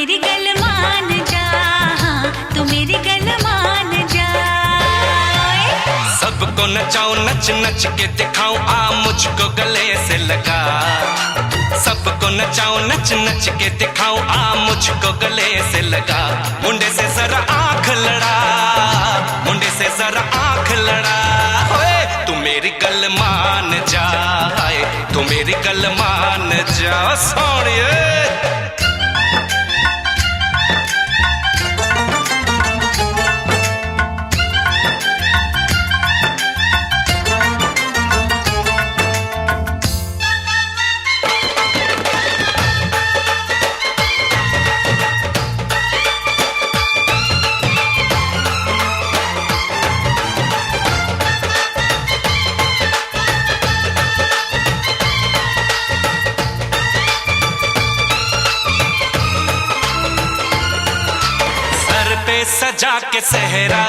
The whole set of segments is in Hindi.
मेरी गल मान जा, तू मेरी गल मान जा। सबको नचाऊं नच नच के दिखाऊं, आ मुझको गले से लगा। सबको नचाऊं नच नच के दिखाऊं, आ मुझको गले से लगा। मुंडे से जरा आंख लड़ा, मुंडे से जरा आंख लड़ा। ओए तू मेरी गल मान जा, तू मेरी गल मान जा सोनिए। सजा के सहरा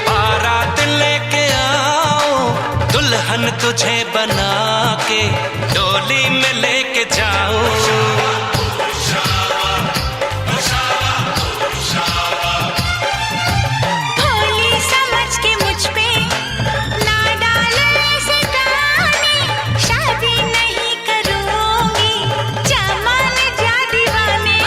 बारात लेके आओ, दुल्हन तुझे बना के डोली में लेके जाओ। भोली समझ के मुझ पे ना डालो ऐसे गाने, शादी नहीं करूंगी जमान जा दीवाने।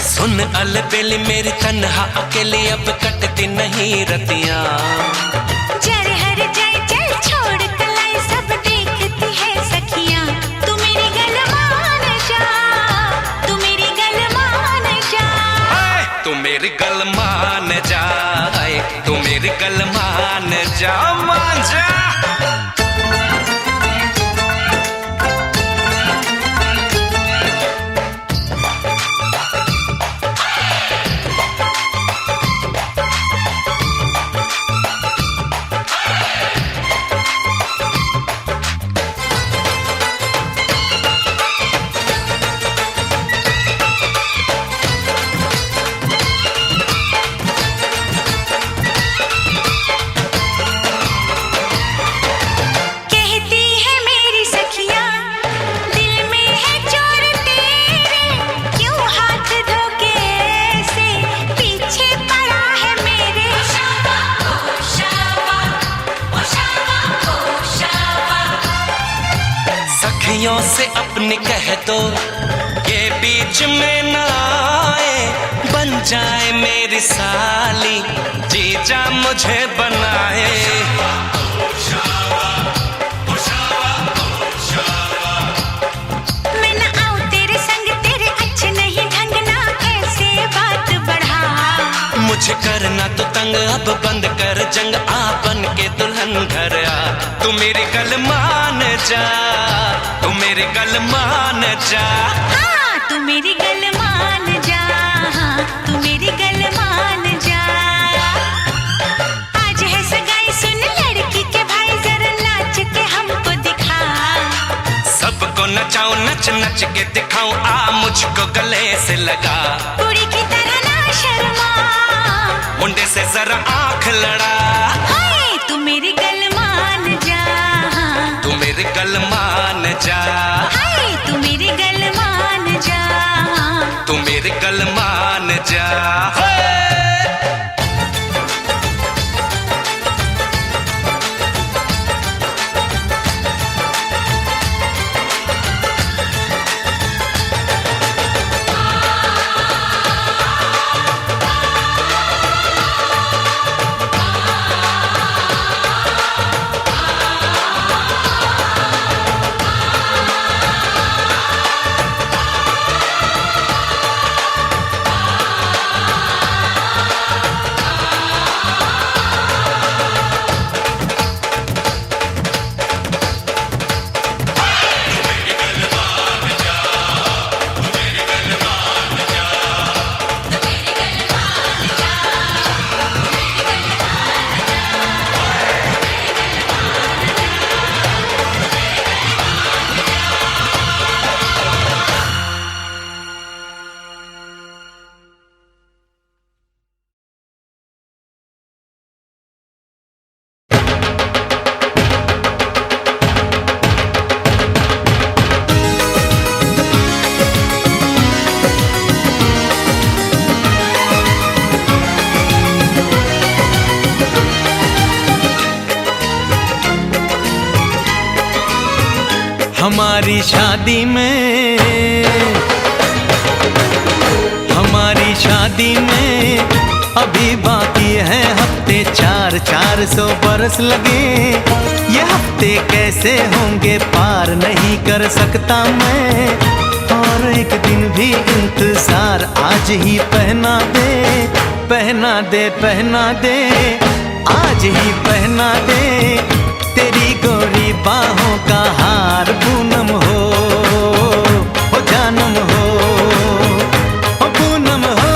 सुन अलबेली मेरी तन्हा अकेली, अब कटती नहीं रतियां। जर हर जाए चल छोड़ कलाई, सब देखती है सखियां। तू मेरी गल मान जा, तू मेरी गल मान जा। तू मेरी गल मान जा, तू मेरी गल मान जा, मान जा। सखियों से अपनी कह दो ये बीच में ना आए, बन जाए मेरी साली जीजा मुझे बनाए। मैं ना आऊं तेरे संग, तेरे अच्छे नहीं ढंग ना ऐसे बात बढ़ा। मुझे करना तो तंग, अब बंद कर जंग, आ बन के दुल्हन घर आ। तू मेरी गल मान जा, तू मेरी गल मान जा। हाँ तू मेरी गल मान जा, तू मेरी गल मान जा। आज है सगाई सुन लड़की के भाई, जरा नाच के हमको दिखा। सबको नचाऊं नच नच के दिखाऊं, आ मुझको गले से लगा। कुड़ी की तरह ना शर्मा, मुंडे से जरा आंख लड़ा। हाय तू मेरी गल मान जा, तू मेरी गल मान जा। हाय तू मेरी गल मान जा, तू मेरी गल मान जा। हमारी शादी में अभी बाकी है हफ्ते 400 बरस लगे। ये हफ्ते कैसे होंगे पार नहीं कर सकता मैं, और एक दिन भी इंतजार आज ही पहना दे, पहना दे, पहना दे, आज ही पहना दे तेरी गोरी बाहों का हार। पूनम हो जानम हो, पूनम हो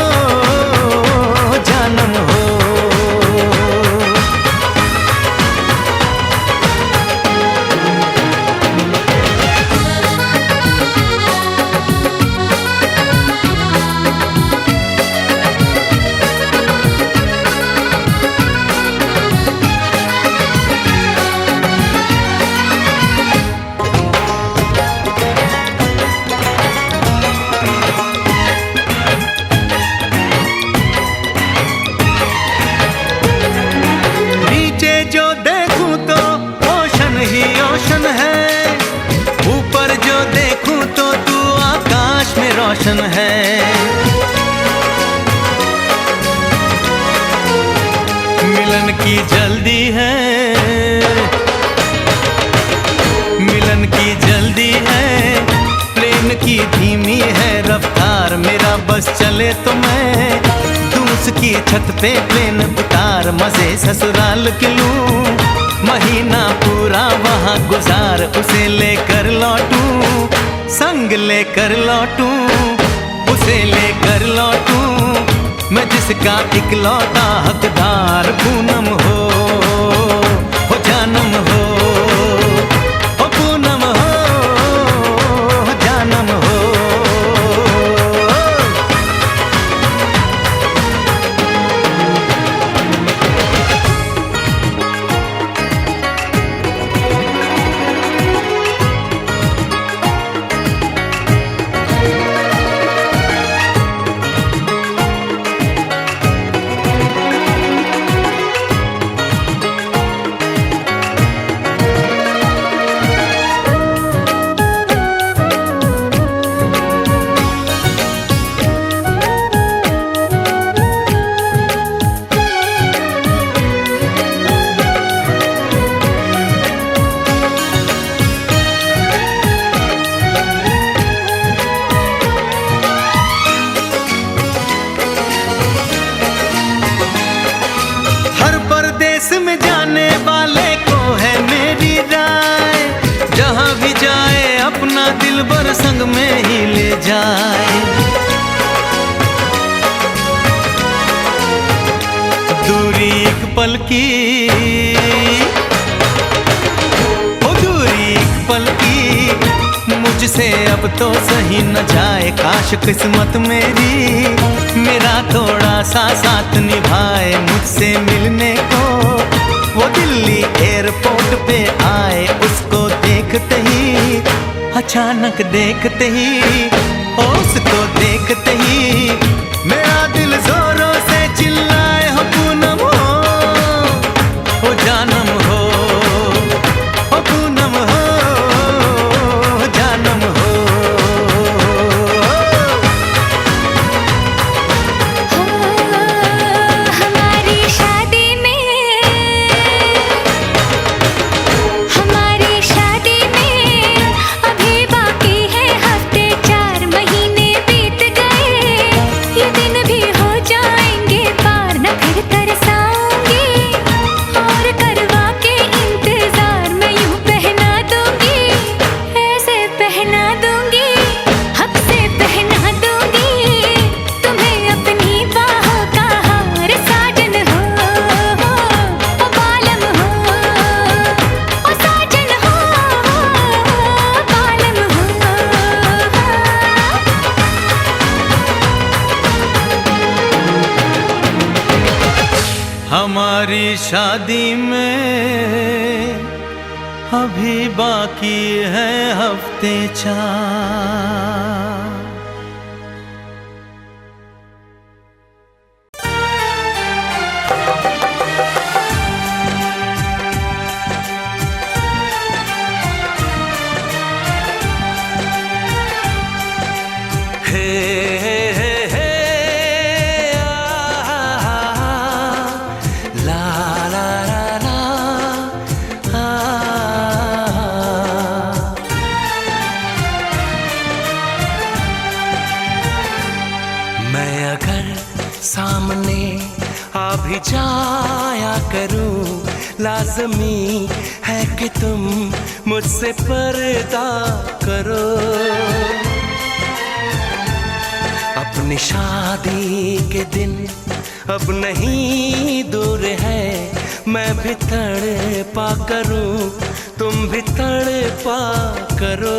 जानम हो। रोशन है मिलन की जल्दी है, मिलन की जल्दी है, प्लेन की धीमी है रफ्तार। मेरा बस चले तो मैं दूं उसकी छत पे प्लेन उतार, मजे ससुराल के लूं, महीना पूरा वहाँ गुजार, उसे लेकर लौटूं, संग लेकर लौटूं, उसे लेकर लौटूं, मैं जिसका इकलौता हकदार। पूनम हो जानम हो, पूनम हो जानम हो। में जाने वाले को है मेरी राय, जहां भी जाए अपना दिलबर संग में ही ले जाए। दूरी एक पल की, ओ दूरी एक पल की, मुझसे अब तो सही न जाए। काश किस्मत मेरी मेरा थोड़ा सा साथ निभाए, मुझसे मिलने को वो दिल्ली एयरपोर्ट पे आए। उसको देखते ही, अचानक देखते ही, उसको देखते ही मेरा दिल जोरों से चिल्लाए, हो पूनम हो जानम हो, हो पूनम हो जानम हो। हमारी शादी में अभी बाकी है हफ्ते 4 महीने बीत गए। ये दिन भी हो जाएंगे पार, न फिर तरसाऊंगी और करवा के इंतजार मैं यूं पहना दूंगी, ऐसे पहना दूंगी, हक से पहना दूंगी तुम्हें अपनी बाहों का हार। साजन हो ओ बालम हो, ओ साजन हो बालम हो। हमारी शादी में अभी बाकी है हफ्ते 4। भी जाया करूं, लाज़मी है कि तुम मुझसे पर्दा करो। अपनी शादी के दिन अब नहीं दूर है, मैं भी तड़पा करूं, तुम भी तड़पा करो।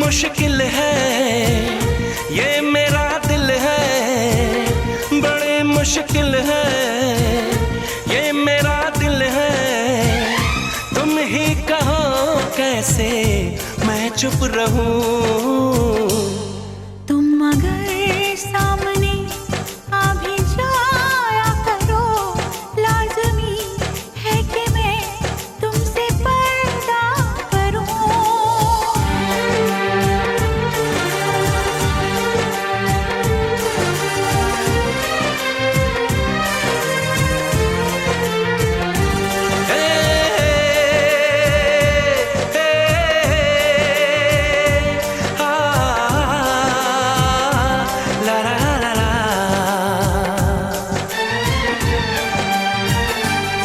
मुश्किल है ये मेरा दिल है, बड़े मुश्किल है ये मेरा दिल है। तुम ही कहो कैसे मैं चुप रहूं। तुम अगर सामने आ भी जाया करो, लाज़मी है कि मैं तुमसे पर्दा करूं।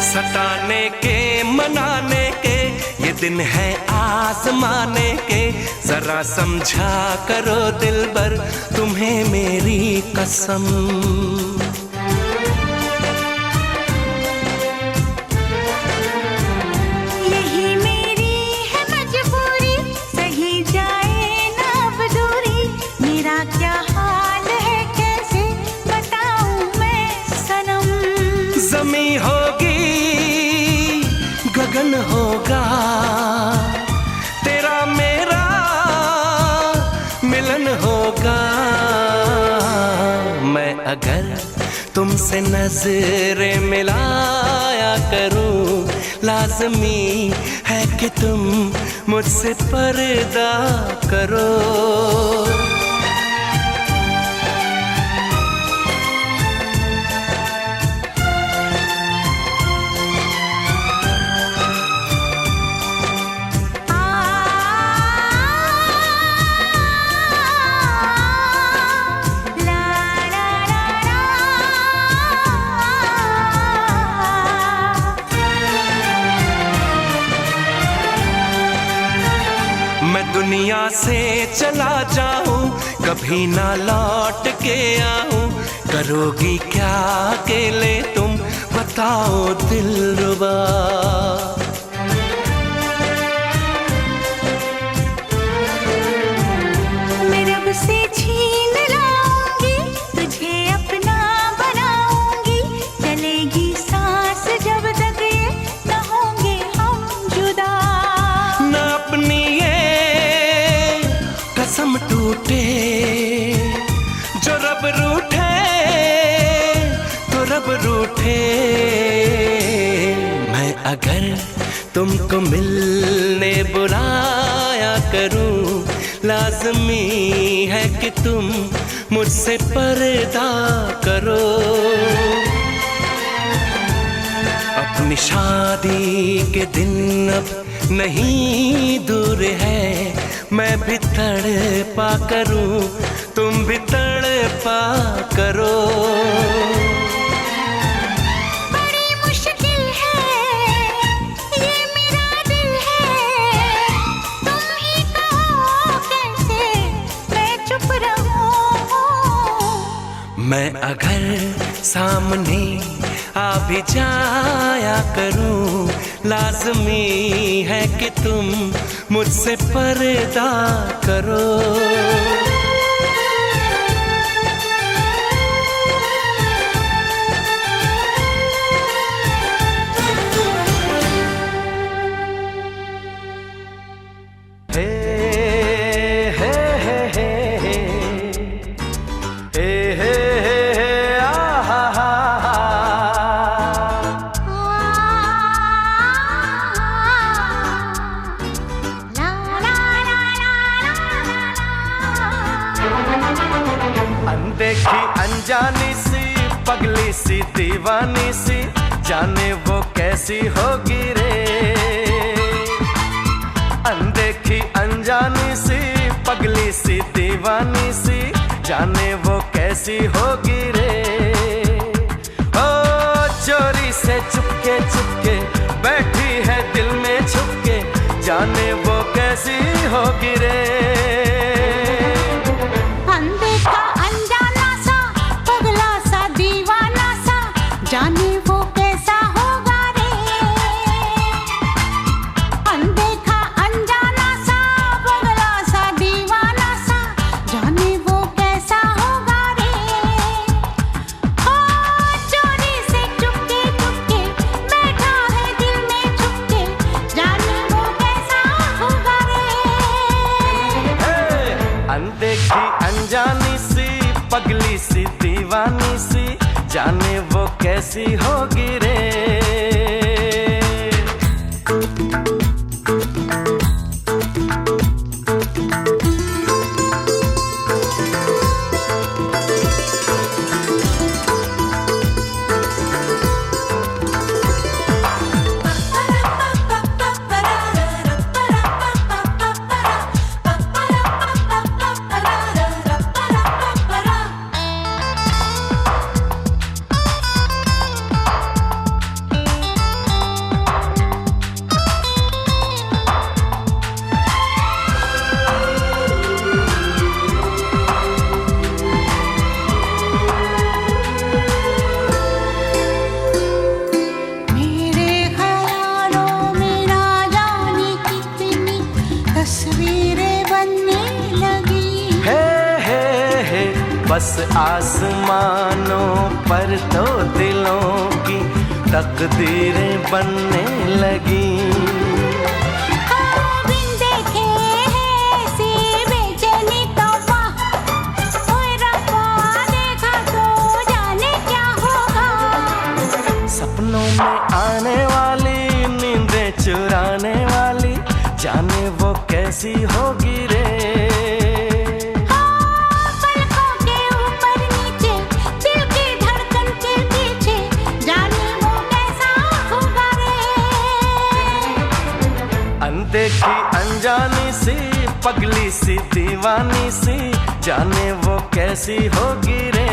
सताने के मनाने के ये दिन है आजमाने के, जरा समझा करो दिलबर तुम्हें मेरी कसम। यही मेरी है मजबूरी, सही जाए ना अब दूरी। मेरा क्या हाल है कैसे बताऊं मैं सनम। ज़मी होगी गगन होगा, तेरा मेरा मिलन होगा। मैं अगर तुमसे नजरें मिलाया करूं, लाज़मी है कि तुम मुझसे पर्दा करो। मैं दुनिया से चला जाऊं, कभी ना लौट के आऊं। करोगी क्या अकेले तुम बताओ दिलरुबा। मैं रब से छीन लाऊंगी, तुझे अपना बनाऊंगी। चलेगी सांस जब तक ये न होंगे हम जुदा। न अपनी कसम टूटे, जो रब रूठे तो रब रूठे। मैं अगर तुमको मिलने बुलाया करूं, लाज़मी है कि तुम मुझसे पर्दा करो। अपनी शादी के दिन अब नहीं दूर है, मैं भी तड़पा करूं, तुम भी तड़पा करो। बड़ी मुश्किल है ये मेरा दिल है, तुम ही कहो कैसे मैं चुप रहूं। मैं अगर सामने आ भी जाया करूं, लाज़मी है कि तुम मुझसे पर्दा करो। अनजानी सी पगली सी दीवानी सी, जाने वो कैसी होगी रे। अनदेखी अनजानी सी पगली सी दीवानी सी, जाने वो कैसी होगी रे। ओ चोरी से चुपके चुपके बैठी है दिल में छुपके, जाने वो कैसी होगी रे। अनदेखा अनजाना सा पगला सा दीवाना सा, जाने वो कैसा होगा रे। अनदेखा अनजाना सा पगला सा दीवाना सा, जाने वो कैसा होगा रे। ओ चोरी से चुपके चुपके बैठा है दिल में छुपके, जाने वो कैसा होगा रे। अनदेखी अनजानी सी पगली सी दीवानी सी, जाने वो कैसी होगी रे। मेरे ख्यालों में ना जाने कितनी तस्वीरें बनने लगी। हे बस आसमानों पर तो दिलों की तकदीरें बनने लगी। बिन देखे ऐसी बेचैनी तौबा, ओए रब्बा देखा तो जाने क्या होगा। सपनों में आने वाली नींदें चुराने वाली, जाने वो कैसी होगी रे। पलकों के ऊपर नीचे दिल की धड़कन के पीछे, जाने वो कैसा होगा रे। अनदेखी अनजानी सी पगली सी दीवानी सी, जाने वो कैसी होगी रे।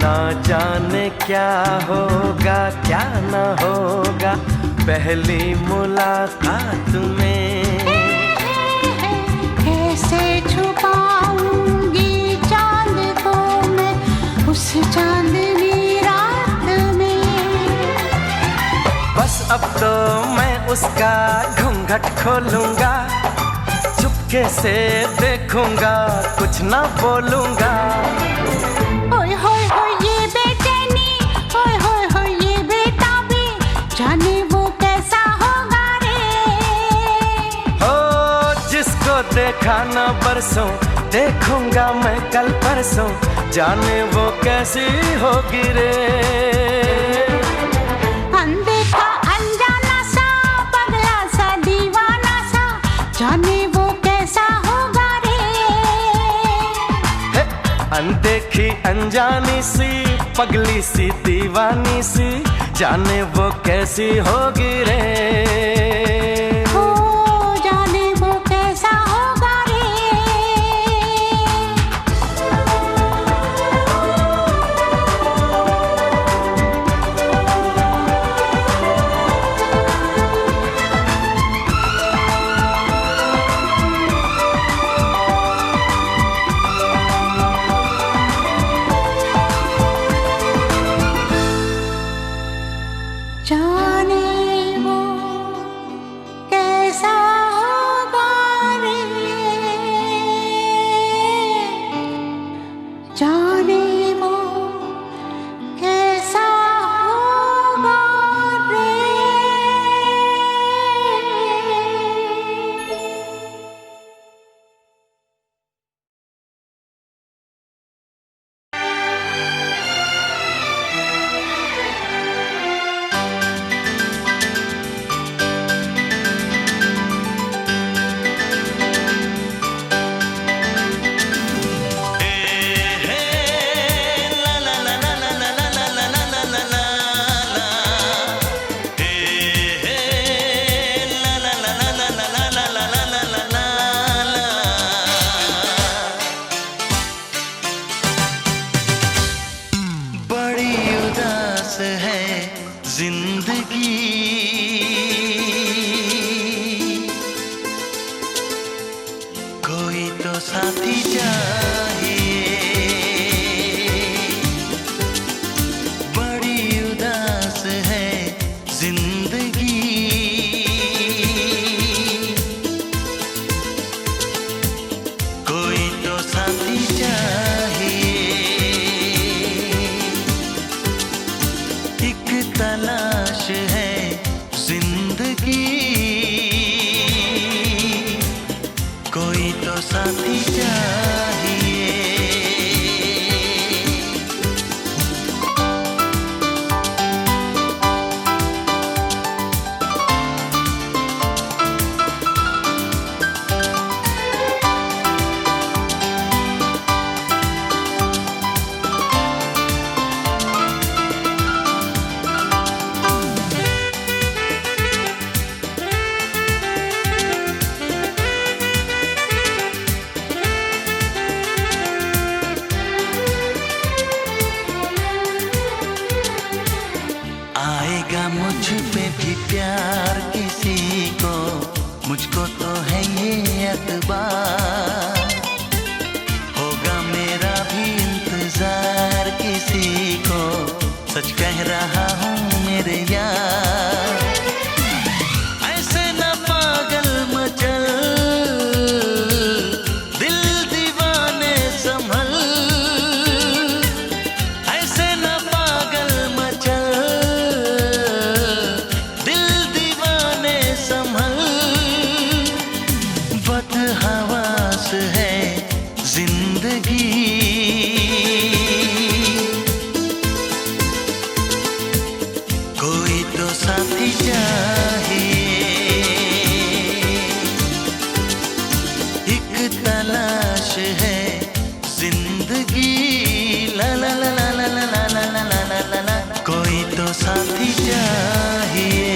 ना जाने क्या होगा क्या ना होगा पहली मुलाकात में। कैसे छुपाऊंगी चांद को मैं उस चांदनी रात में। बस अब तो मैं उसका घूंघट खोलूंगा, चुपके से देखूंगा कुछ ना बोलूंगा। ओए होए होए ये बेचैनी, ओए होए होए ये बेताबी, जाने वो कैसा होगा रे। हो जिसको देखा ना बरसों, देखूंगा मैं कल परसों, जाने वो कैसी होगी रे। अनदेखा अनजाना सा पगला सा दीवाना सा, जाने वो कैसा होगा रे। हे, अनदेखी अनजानी सी पगली सी दीवानी सी, जाने वो कैसी होगी रे। ओ जाने वो कैसा होगा रे। जाने साथी चाहिए। बड़ी उदास है जिंदगी, कोई तो साथी चाहिए। एक तलाश है जिंदगी, कोई तो साथी चाहिए। आएगा मुझ पे भी प्यार किसी को, मुझको तो है ये एतबार। होगा मेरा भी इंतजार किसी को, सच कह रहा हूँ मेरे यार। ऐसे न पागल मचल, दिल दीवाने संभल। ऐसे न पागल मचल, बदहवास है जिंदगी, कोई तो साथी चाहिए। एक तलाश है जिंदगी, ला ला ला ला ला ला ला ला ला ला ला ला, कोई तो साथी चाहिए।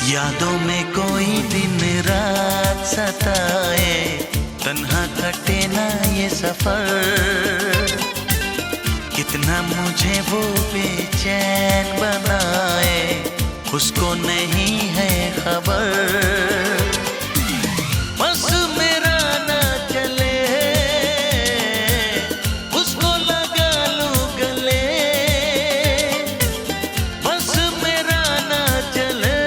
यादों में कोई दिन रात सताए, तन्हा कटे ना ये सफर। कितना मुझे वो बेचैन बनाए, उसको नहीं है खबर। बस मेरा ना चले, उसको लगा लूं गले। बस मेरा ना चले,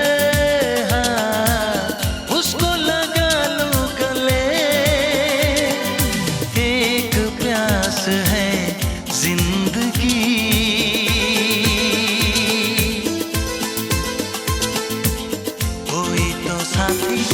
है जिंदगी, कोई तो साथी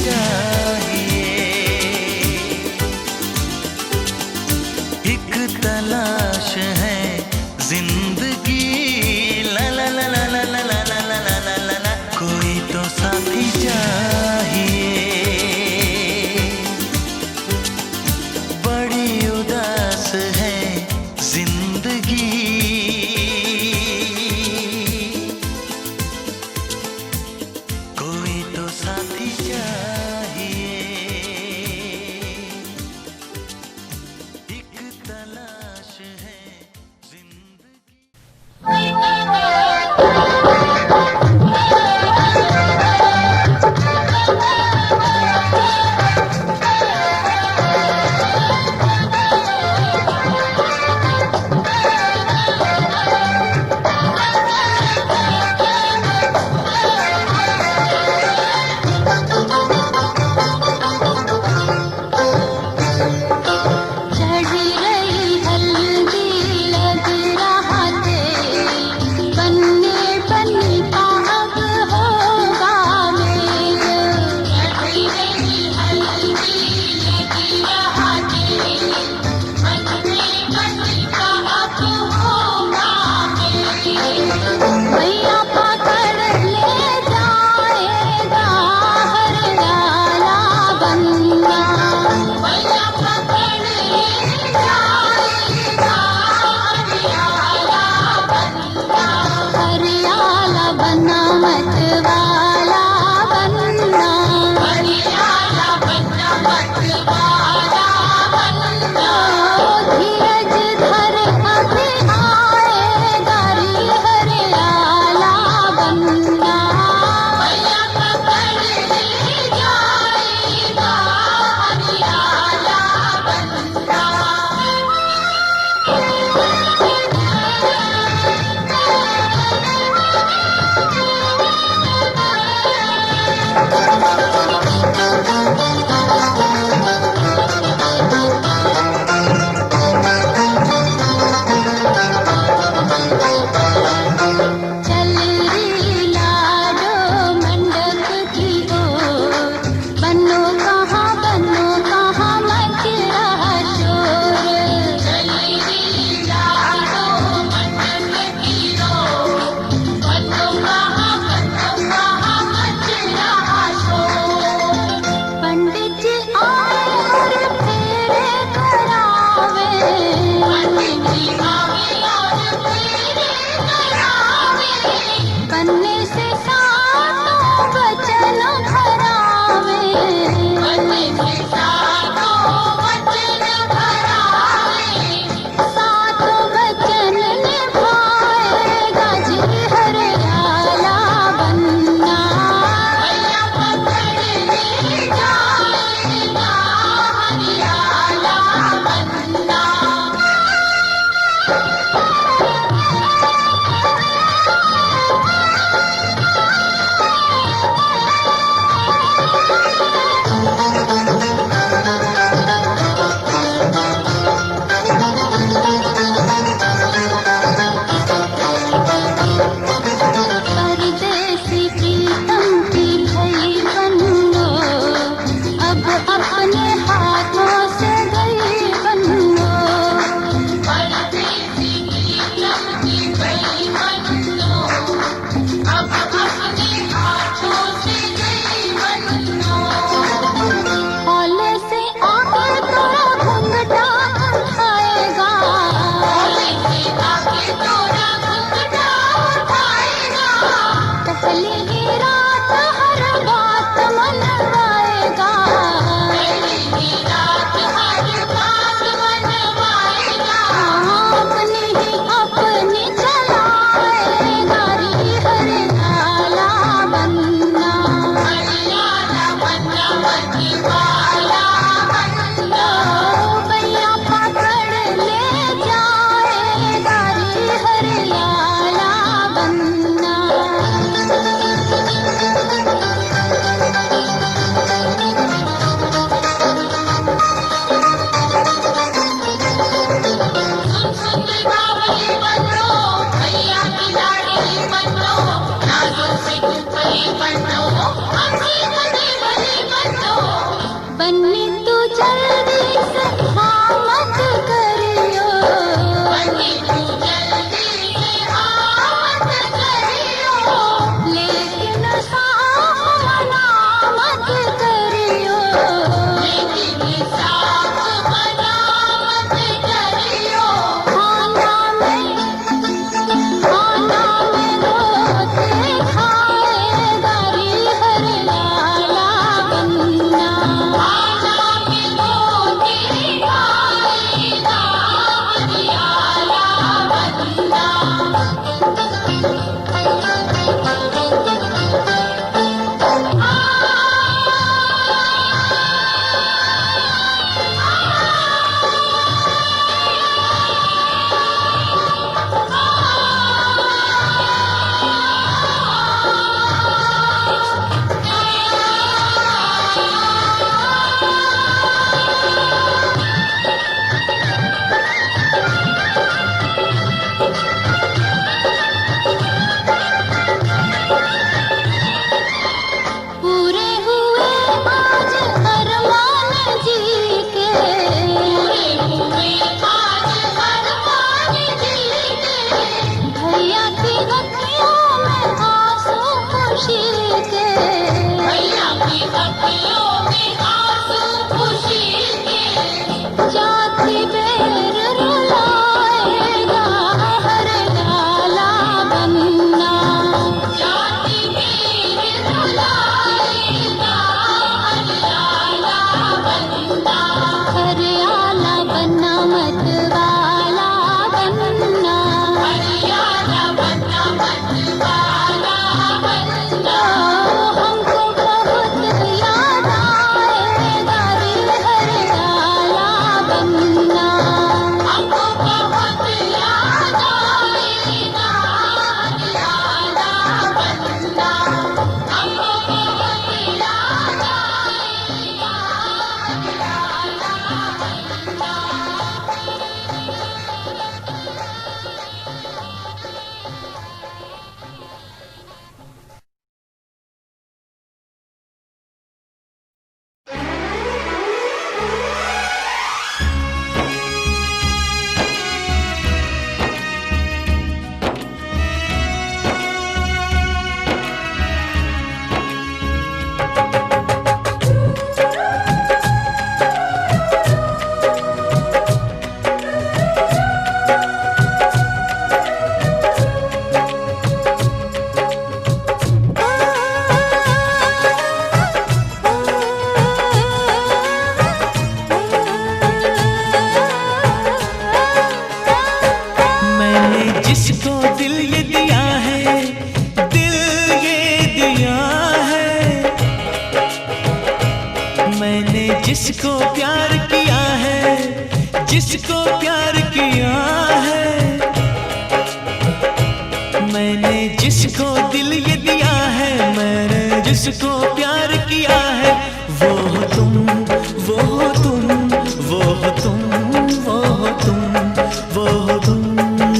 जिसको प्यार किया है, मैंने जिसको दिल ये दिया है, मैंने जिसको प्यार किया है, वो हो तुम, वो हो तुम, वो हो तुम, वो हो तुम, वो हो तुम,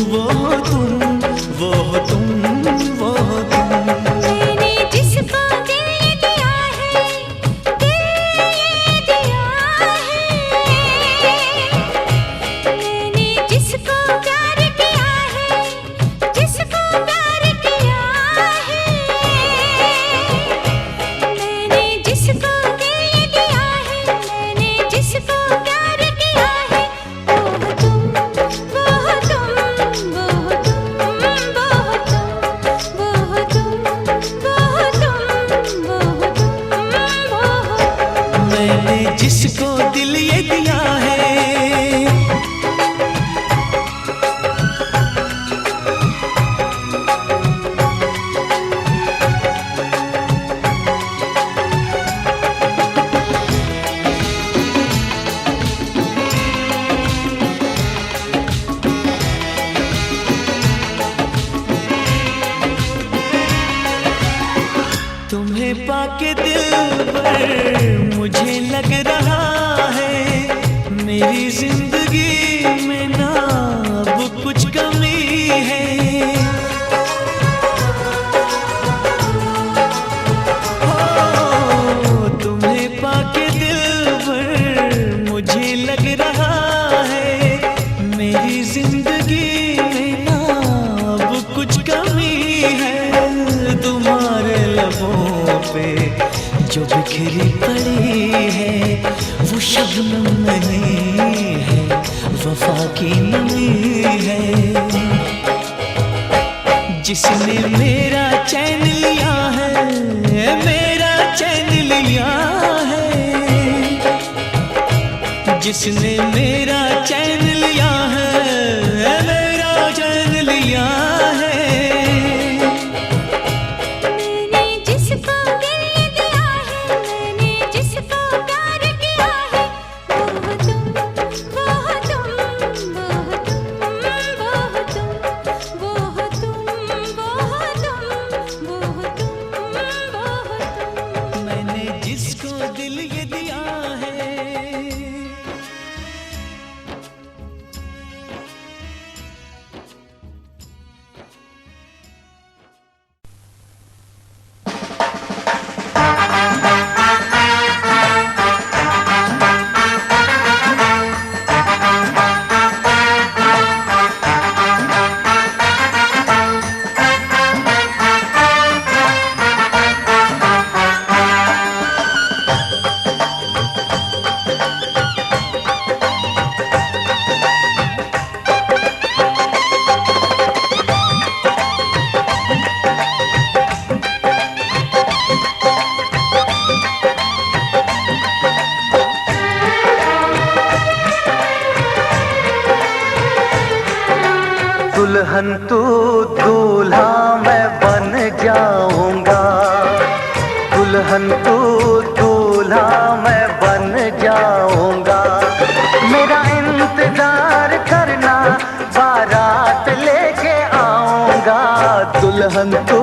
वो हो तुम, वो हो तुम, वो हो तुम। मैंने जिसको दिल ये दिया है, दिल ये दिया है, मैंने जिसको प्यार किया है, जिसको प्यार किया है, मैंने जिसको दिल ये दिया है, मैंने जिसको प्यार किया है, वो तुम, वो तुम, वो तुम, वो तुम, वो तुम, वो तुम, वो मैंने जिसको दिल ये दिया है। तुम्हें पाके दिल पर मुझे लग रहा है, मेरी जिंदगी में ना अब कुछ कमी है। हो तुम्हें पाके दिल पर मुझे लग रहा है, मेरी जिंदगी में ना अब कुछ कमी है। तुम्हारे लबों पे जो बिखरी पड़ी है, वो शबनम नहीं है, वफा की नमी है। जिसने मेरा चैन लिया है, मेरा चैन लिया है, जिसने मेरा चैन लिया है, मेरा चैन लिया है। मैंने जिसको दिल ये दिया है, मैंने जिसको प्यार किया है, वो तुम, वो तुम, वो तुम, वो तुम, वो तुम, वो तुम, वो तुम। मैंने जिसको दिल ये दिया है। दुल्हन तू दूल्हा मैं बन जाऊंगा, दुल्हन तू दूल्हा मैं बन जाऊंगा। मेरा इंतजार करना, बारात लेके आऊंगा। दुल्हन तू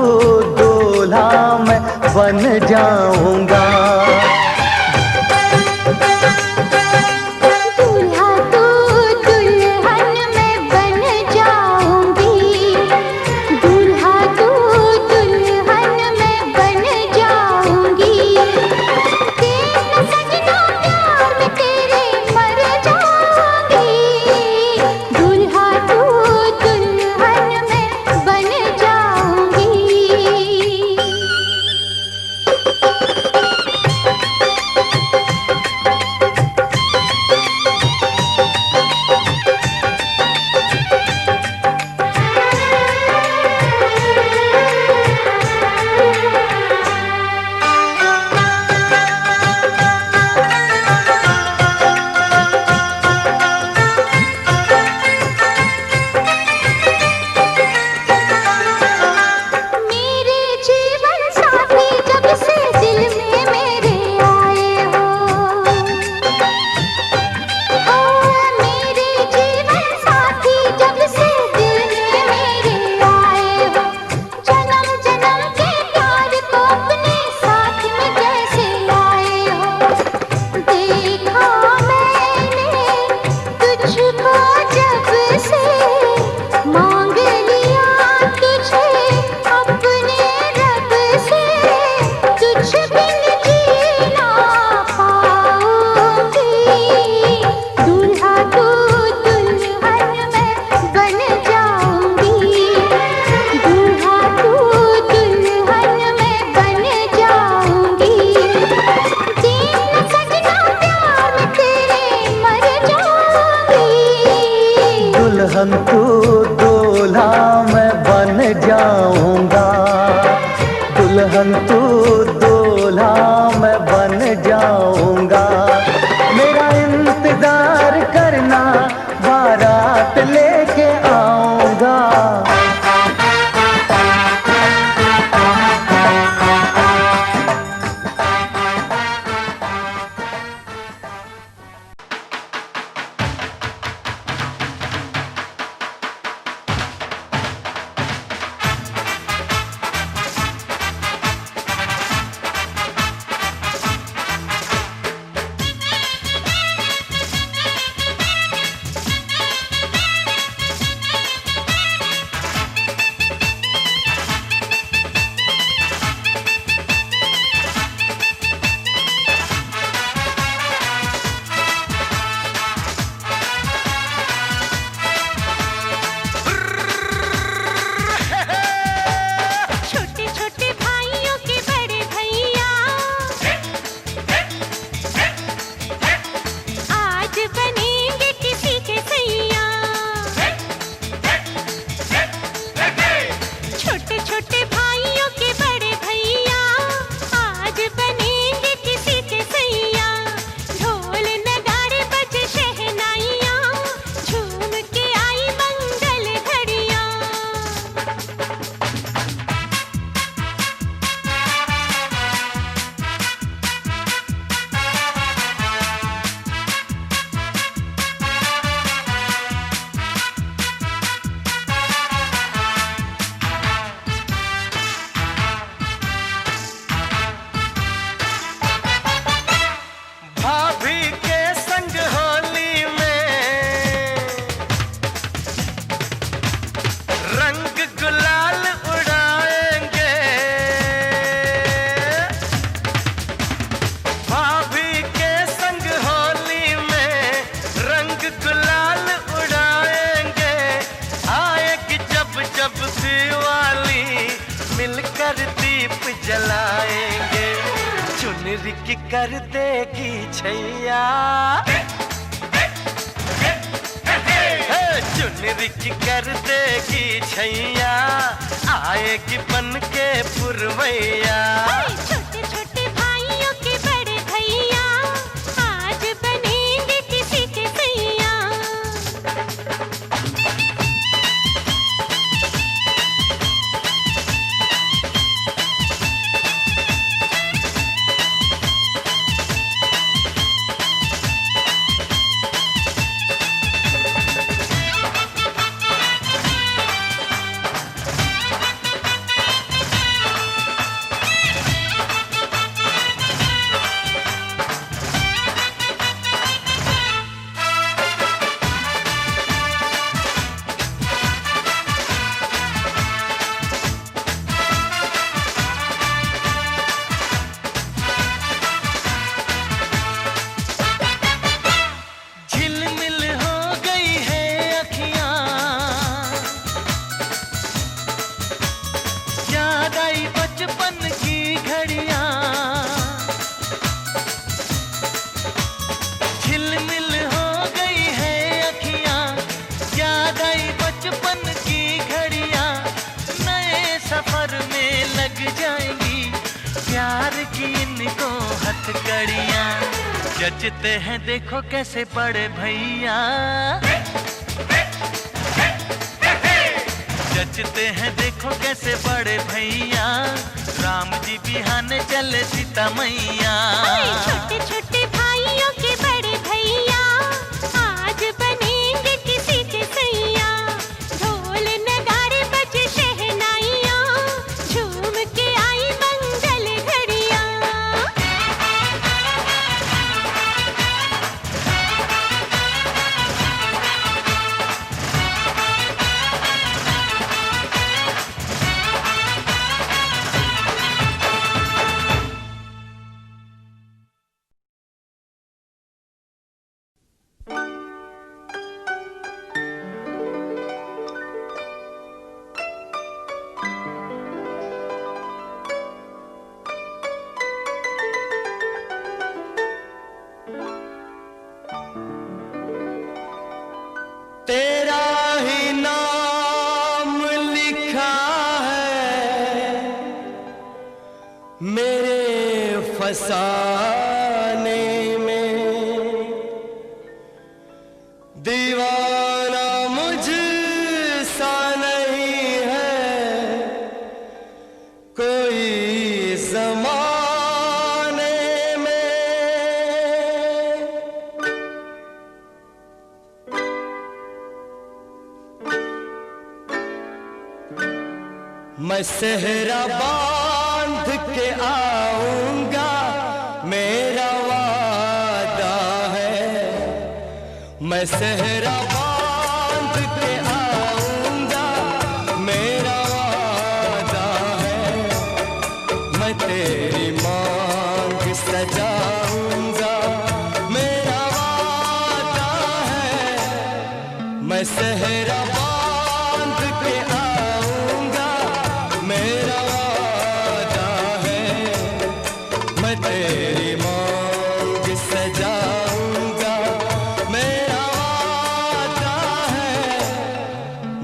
दूल्हा मैं बन जाऊंगा। दूल्हा तू दुल्हन मैं बन जाऊंगी, दूल्हा कर देगी छैया, चुनरी की कर देगी छैया, आएगी बन के पुरवैया। छोटे छोटे भाइयों के बड़े भैया आज बनेंगे किसी के सैया। बचपन की घड़ियां, झिलमिल हो गई है अखियां, याद आई बचपन की घड़ियां, नए सफर में लग जाएंगी प्यार की इनको हथकड़ियां। जचते हैं देखो कैसे बड़े भैया, जचते हैं देखो कैसे बड़े भैया, राम जी बिहाने चले सीता मैया। छोटे छोटे भाइयों के बड़े भैया आज बनेंगे किसी के सैया। ढोल नगाड़े बजे शहनाइयाँ, झूम के आई मंगल घड़ियाँ। तेरा ही नाम लिखा है मेरे फसाने में, दीवाना मुझसा नहीं है कोई ज़माने में। मैं सेहरा बांध के आऊंगा मेरा वादा है, मैं सेहरा बांध के आऊंगा मेरा वादा है, मैं तेरी मांग सजाऊंगा मेरा वादा है, मैं सेहरा बांध के आऊंगा मेरा वादा है, मैं तेरी मांग सजाऊंगा मेरा वादा है,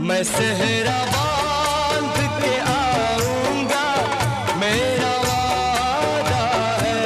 मैं सेहरा बांध के आऊंगा मेरा वादा है।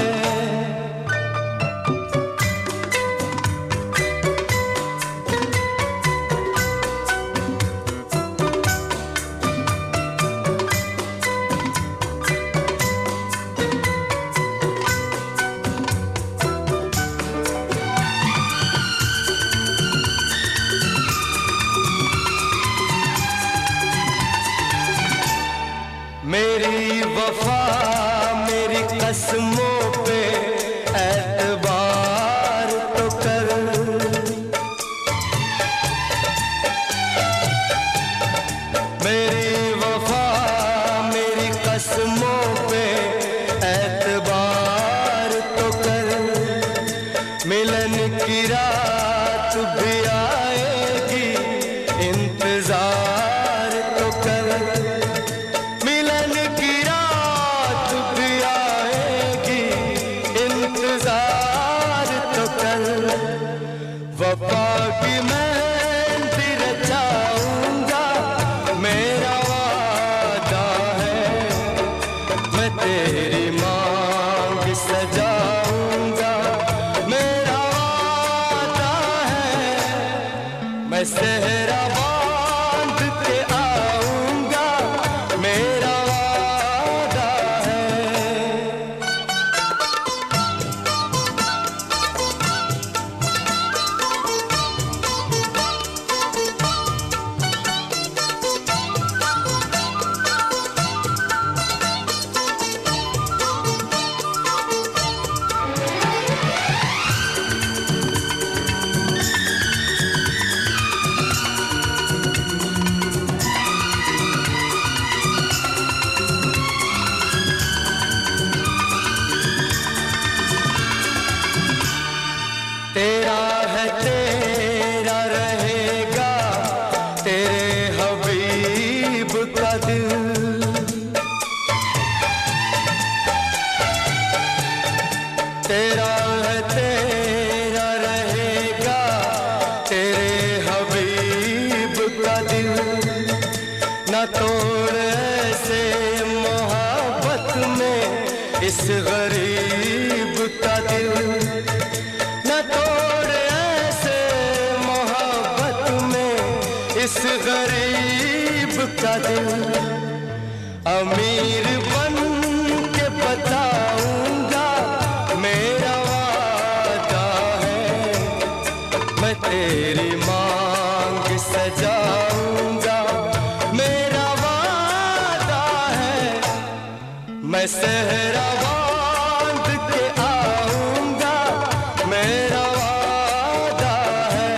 मैं सेहरा बांध के आऊंगा, मेरा वादा है। तेरा है तेरा रहेगा, तेरे हबीब का दिल। तेरा है तेरा रहेगा, तेरे हबीब का दिल। न तोड़ ऐसे मोहब्बत में इस गरीब का दिल। न तोड़ ऐसे मोहब्बत में इस गरीब का दिल। अमीर बन के बताऊंगा, मेरा वादा है। मैं तेरी मांग सजाऊंगा, मेरा वादा है। मैं सेहरा बांध के आऊंगा, मेरा वादा है।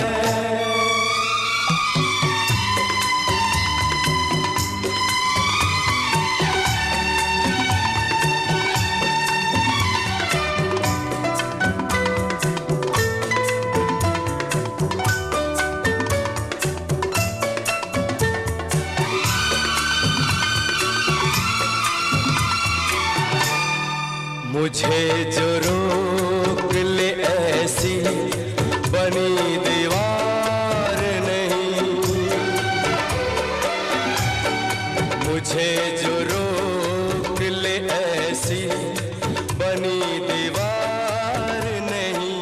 मुझे जो रोक ले ऐसी बनी दीवार नहीं। मुझे जो रोक ले ऐसी बनी दीवार नहीं।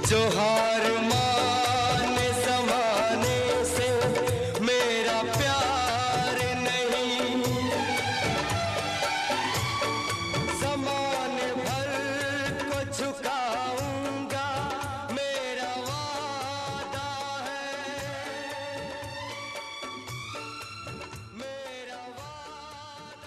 जो हार माने ज़माने से मेरा प्यार नहीं। ज़माने भर को झुकाऊंगा, मेरा वादा है। मेरा वादा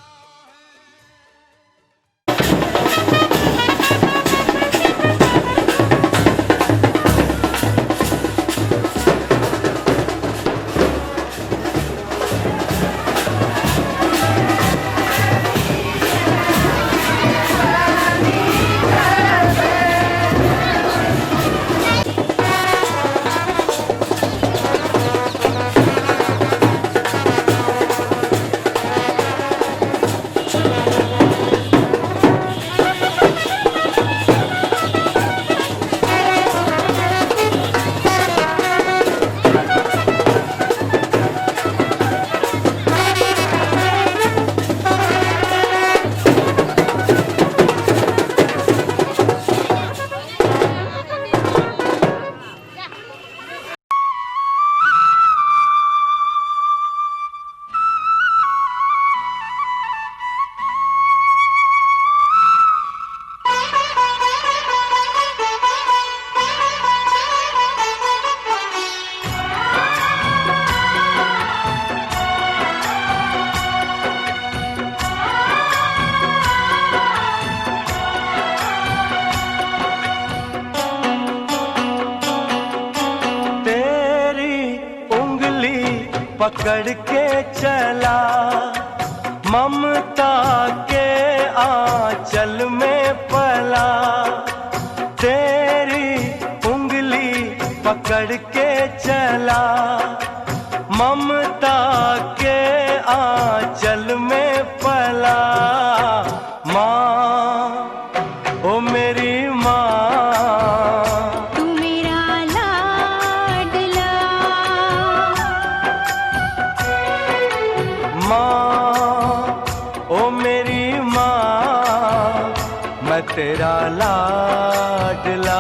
पकड़ के चला, ममता के आंचल में पला। तेरी उंगली पकड़ के चला, ममता के आंचल में पला। माँ, ओ मेरी माँ, तू मेरा लाडला। माँ, ओ मेरी माँ, मैं तेरा लाडला।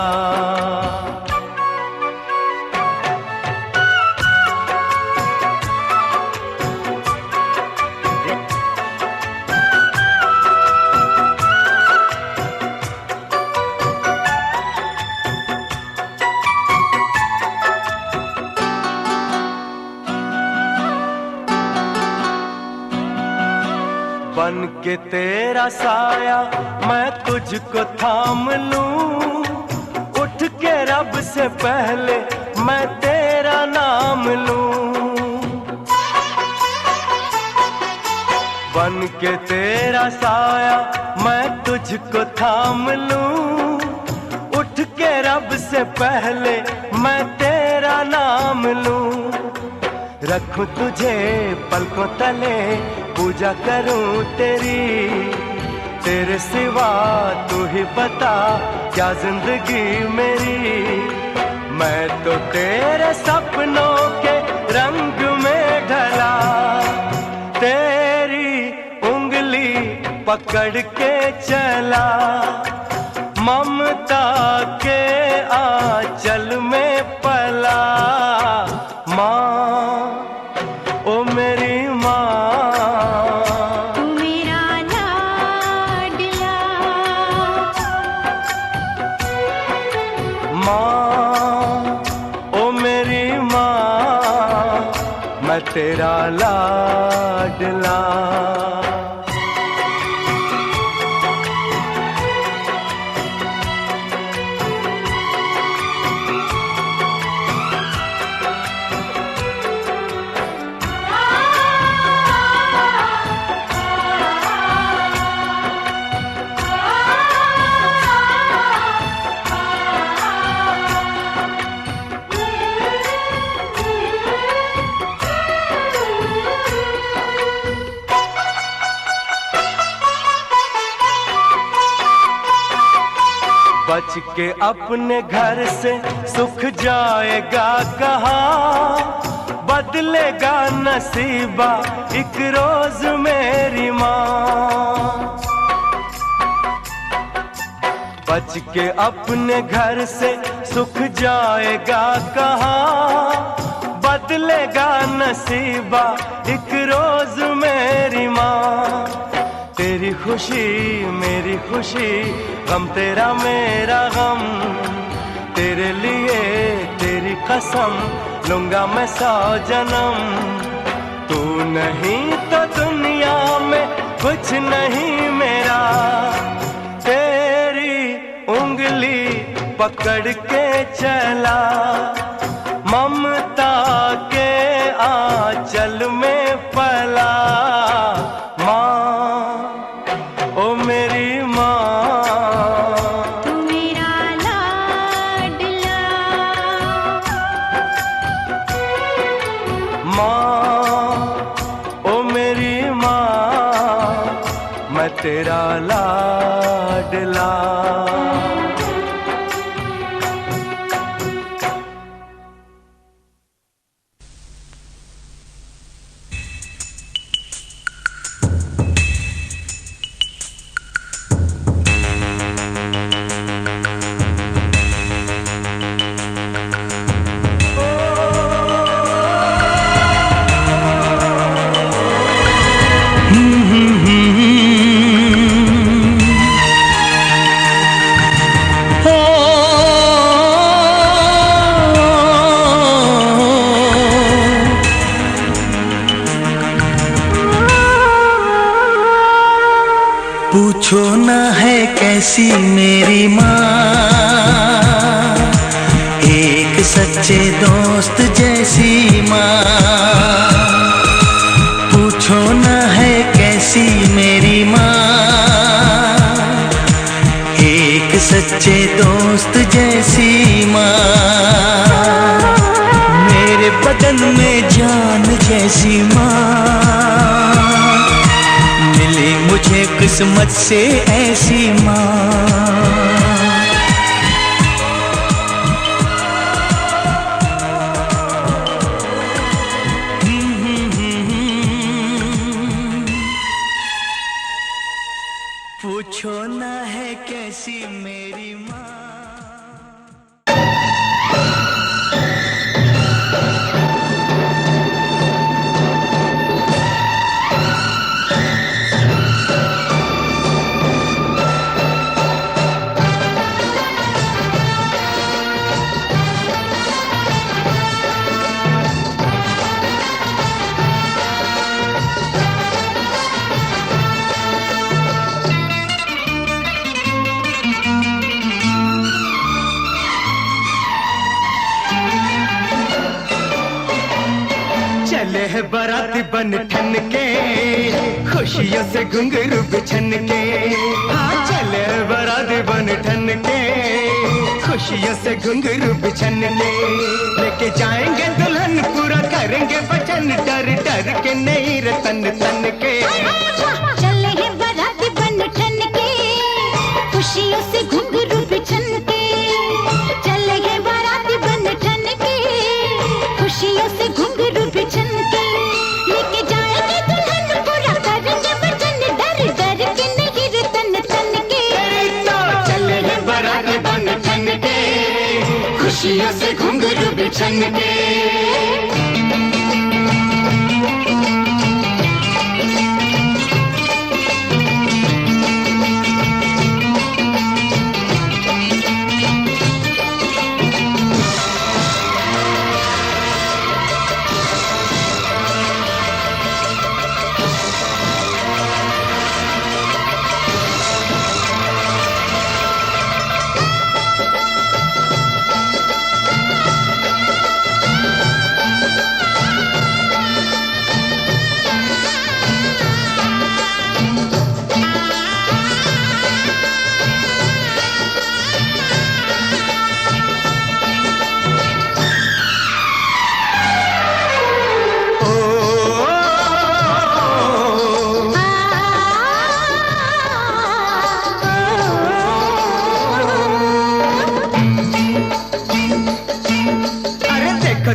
बन के तेरा साया मैं तुझको थाम लूं, उठ के रब से पहले मैं तेरा नाम लूं। बन के तेरा साया मैं तुझको थाम लूं, उठ के रब से पहले मैं तेरा नाम लूं। रखूं तुझे पलकों तले, पूजा करूं तेरी, तेरे सिवा तू ही बता क्या जिंदगी मेरी। मैं तो तेरे सपनों के रंग में ढला, तेरी उंगली पकड़ के चला, ममता के आंचल में पला। माँ ओ मेरी माँ, तू मेरा लाडला, माँ ओ मेरी माँ, मैं तेरा लाडला। बच के अपने घर से सुख जाएगा कहाँ, बदलेगा नसीबा एक रोज मेरी माँ। बच के अपने घर से सुख जाएगा कहाँ, बदलेगा नसीबा एक रोज मेरी माँ। तेरी खुशी मेरी खुशी, गम तेरा मेरा गम, तेरे लिए तेरी कसम लूंगा मैं 100 जन्म। तू नहीं तो दुनिया में कुछ नहीं मेरा, तेरी उंगली पकड़ के चला, ममता के आंचल में पला। माँ ओ मेरी माँ, तू मेरा लाडला, माँ ओ मेरी माँ, मैं तेरा लाडला। पूछो ना है कैसी मेरी माँ, एक सच्चे दोस्त जैसी माँ। पूछो ना है कैसी मेरी माँ, एक सच्चे दोस्त जैसी माँ। मेरे बदन में जान जैसी माँ, मिली मुझे किस्मत से ऐसी माँ। पूछो ना है कैसी मेरी माँ। चले है बाराती बन ठन के, खुशियों से घुंघरू बिछन के। हाँ चले है बाराती बन ठन के, खुशियों से घुंघरू बिछन के। लेके जाएंगे दुल्हन पूरा करेंगे वचन, डर डर के नहीं रे तन तन के। चले हैं बाराती बन ठन के, खुशियों से घुंघरू बिछन के। चले हैं बाराती बन ठन के, खुशियों से घुंघरू बिछन के। लेके जाएंगे दुल्हन पूरा करेंगे वचन, डर डर के नहीं रे तन तन के। चले हैं बाराती बन ठन के, खुशियों से घुंघरू बिछन के।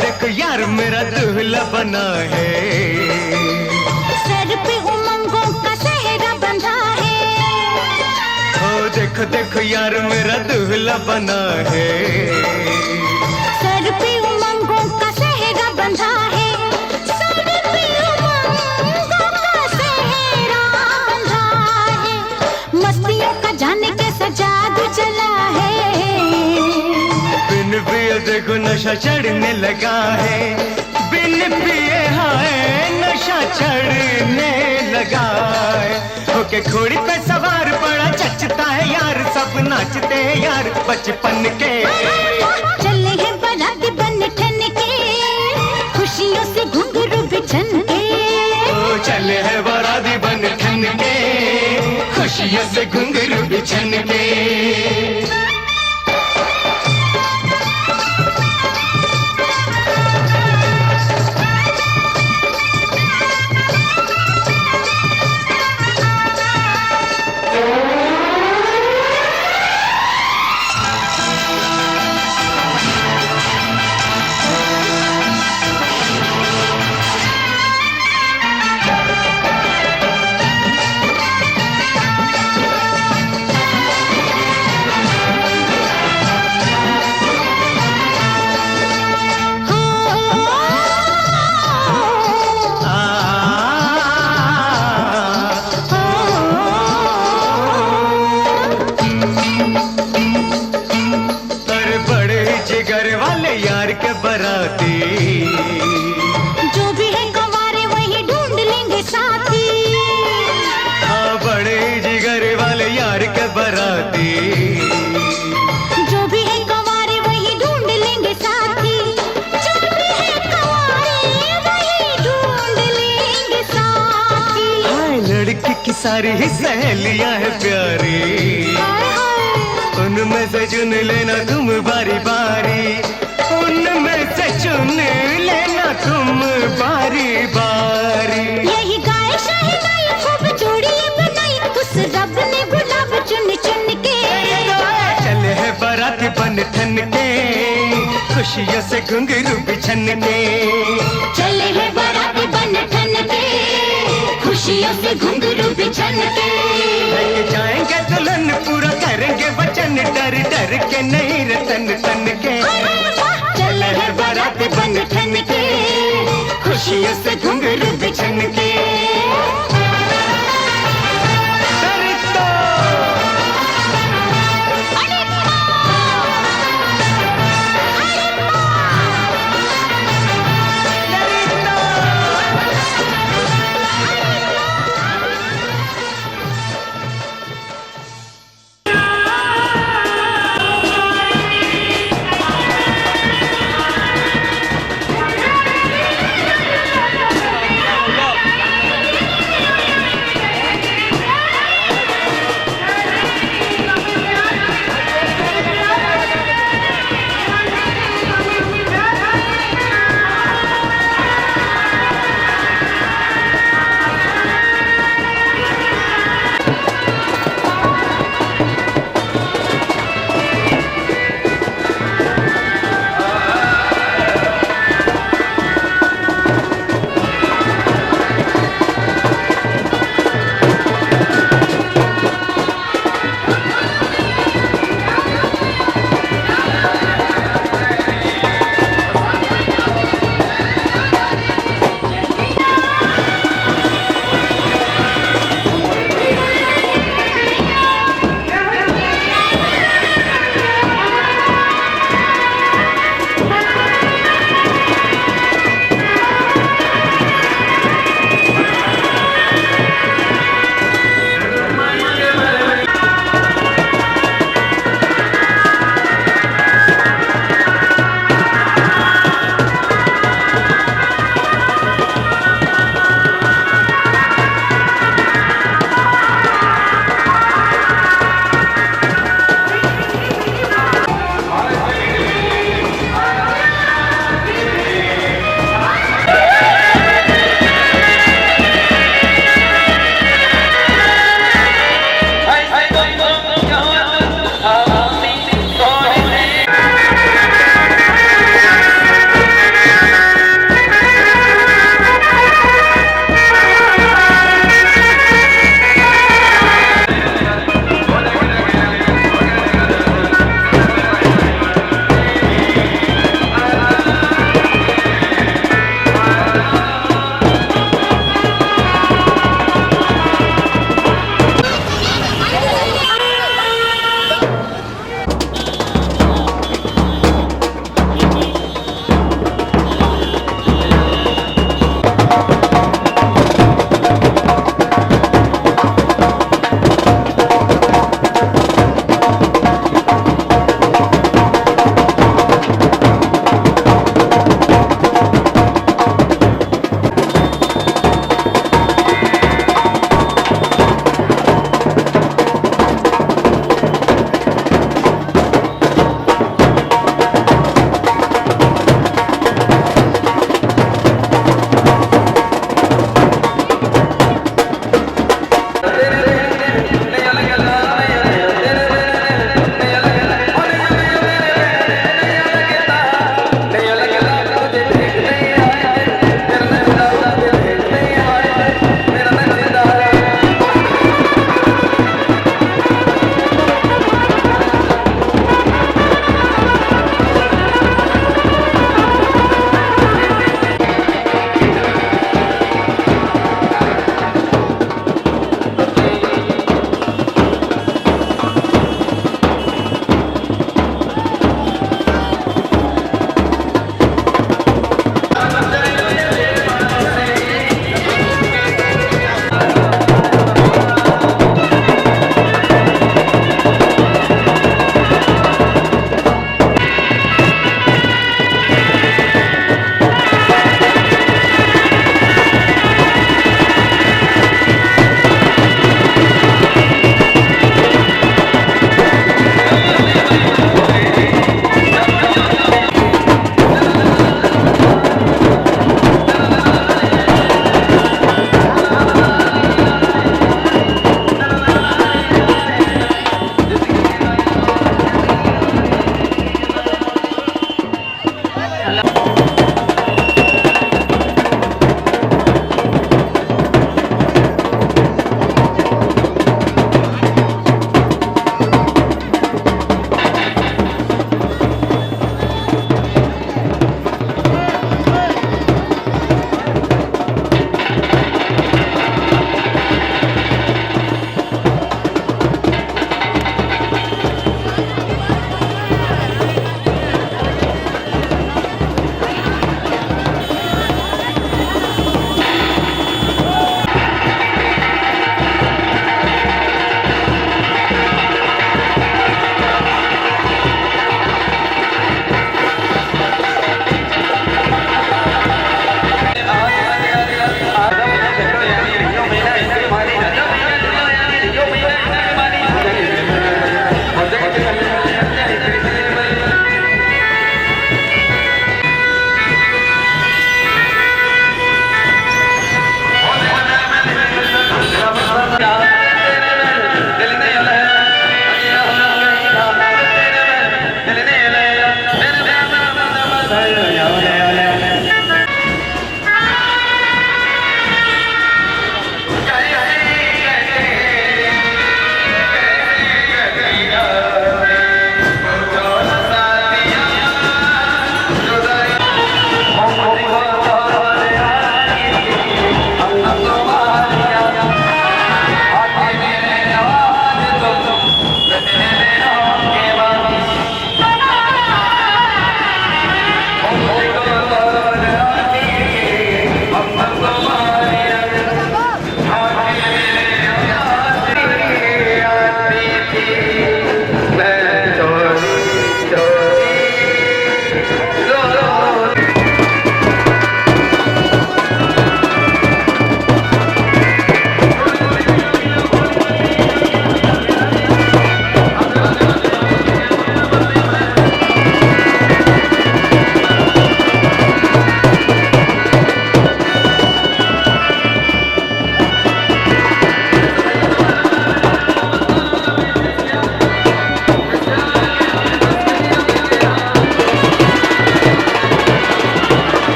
देखो यार मेरा दूल्हा बना है, सर पे उमंगों का सेहरा बंधा है। ओ देखो देखो यार मेरा दूल्हा बना है, सर पे उमंगों का सेहरा बंधा है। सर पे उमंगों का सेहरा बंधा है। मस्तियों का जाने कैसा जादू चला है। बिन पिए देखो नशा चढ़ने लगा है, बिन पिए हाय नशा चढ़ने लगा है। होके घोड़ी पे सवार बड़ा चचता है यार, सब नाचते हैं यार बचपन के। चले हैं बाराती बन ठन के, खुशियों से घुंघरू बिछन के। ओ चले हैं बाराती बन ठन के, खुशियों से घुंघरू बिछन के। बराती जो भी है गंवारे वही ढूंढ लेंगे साथी। हाँ बड़े जिगर वाले यार के बराती, जो भी है गंवारे वही ढूंढ लेंगे साथी। जो भी है गंवारे वही ढूंढ लेंगे साथी। हाय लड़की की सारी ही सहेलियां है प्यारी, उनमें से चुन लेना तुम बारी बारी, उनमें से चुन लेना तुम बारी बारी। यही गाय शहनाई खूब जोड़ी बनाई, उस रब ने गुलाब चुन चुन के। चले हैं बाराती बन ठन के, खुशियों से घुंघरू बिछन के। चले हैं बाराती बन ठन के, खुशियों से घुंघरू बिछन के। लेके जाएंगे दुल्हन पूरा करेंगे वचन, डर डर के नहीं रे तन तन के। चले हैं बाराती बन ठन के, खुशियों से घुंघरू बिछन के।